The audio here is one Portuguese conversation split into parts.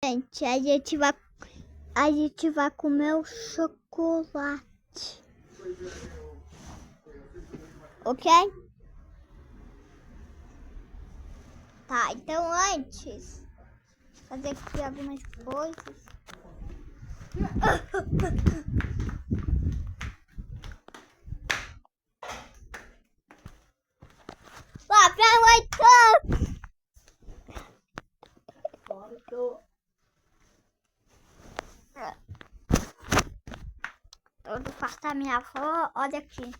Gente, a gente vai comer o chocolate. Ok? Tá, então antes fazer aqui algumas coisas. Lá pra oito! Todo quarto da minha avó, olha aqui.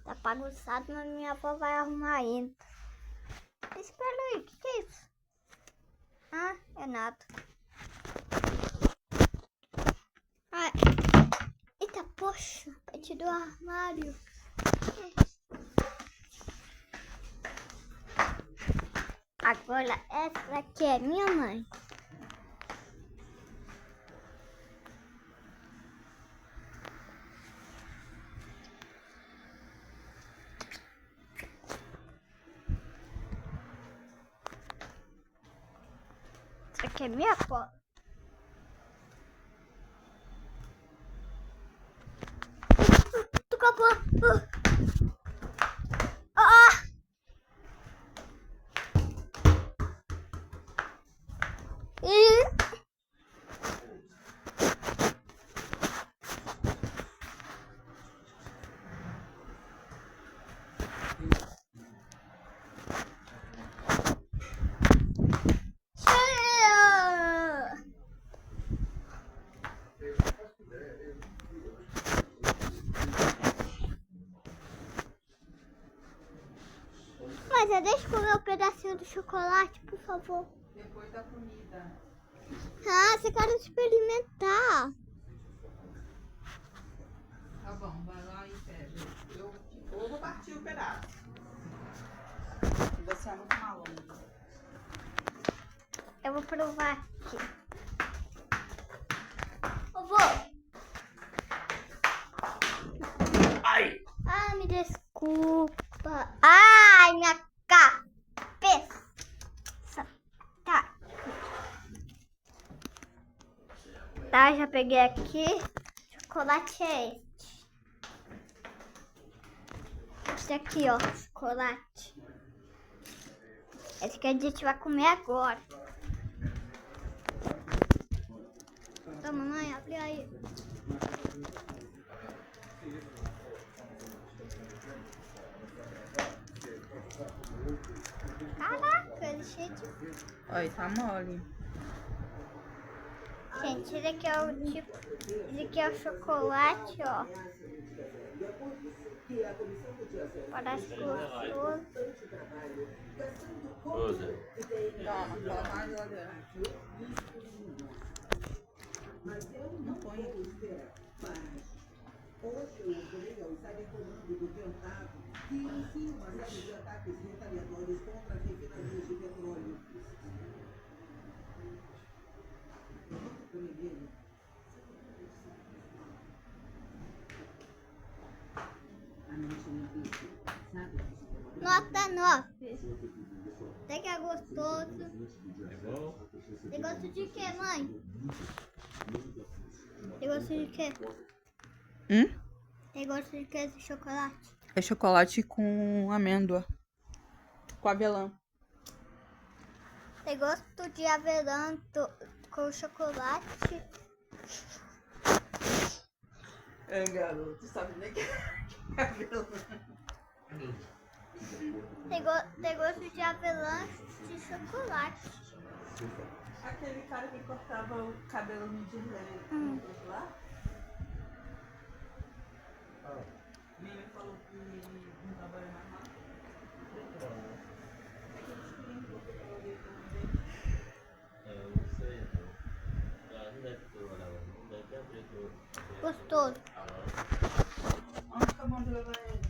Tá bagunçado, mas minha avó vai arrumar ainda. Espera aí, o que é isso? Ah, é nada. Ah, eita, poxa, parte do armário. Agora essa aqui é minha mãe. Essa aqui é minha avó. Tu acabou. Mas deixa eu comer um pedacinho do chocolate, por favor. Depois da comida. Ah, você quer experimentar. Tá bom, vai lá e pega. Eu vou partir o pedaço. Você é muito maluco. Eu vou provar aqui. Vovô. Ai! Ai, me desculpa. Ai, minha cabeça. Tá. Tá, já peguei aqui. Chocolate é este. Esse aqui, ó, chocolate. Esse que a gente vai comer agora. Tá, mamãe, abre aí. Caraca, ele é cheio de... Olha, tá mole. Gente, esse aqui é o tipo... Esse aqui é o chocolate, ó. Parece gostoso. Toma, toma mais geladeira. Não põe aqui. Hoje o Coreia está informando do tentado que inicia uma série de ataques retaliatórios contra as refinarias de petróleo. Nota 9. Até que é gostoso. Você gosta de quê, mãe? Você gosta de quê? Você gosta de quê de chocolate? É chocolate com amêndoa. Com avelã. Você gosta de avelã com chocolate? É, garoto, sabe nem que é avelã. Você gosta de avelã de chocolate? Aquele cara que cortava o cabelo no Dirley lá. Ele falou que não trabalha mais lá. Não sei, não. Não deve ter olhado, não deve ter aberto. Gostoso. Onde que é bom de levar ele?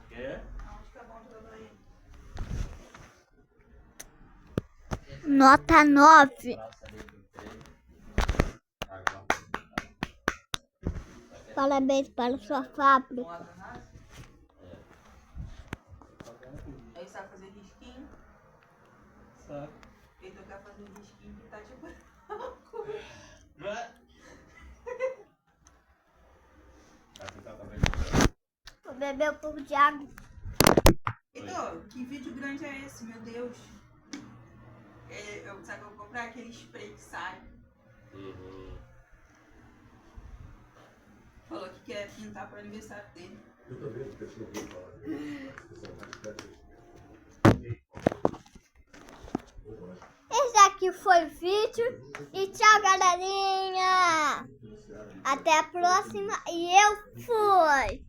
Quer? Onde que é bom de levar ele? Nota 9. Parabéns para sua fábrica. Aí sabe fazer risquinho? Sabe. Então quer fazer no disquinho que tá tipo. Vou beber um pouco de água. Então, que vídeo grande é esse, meu Deus? Sabe que eu vou comprar aquele spray que sai. Falou que quer pintar pro aniversário dele. Eu também, porque eu não vou falar. Esse aqui foi o vídeo. E tchau, galerinha. Até a próxima. E eu fui.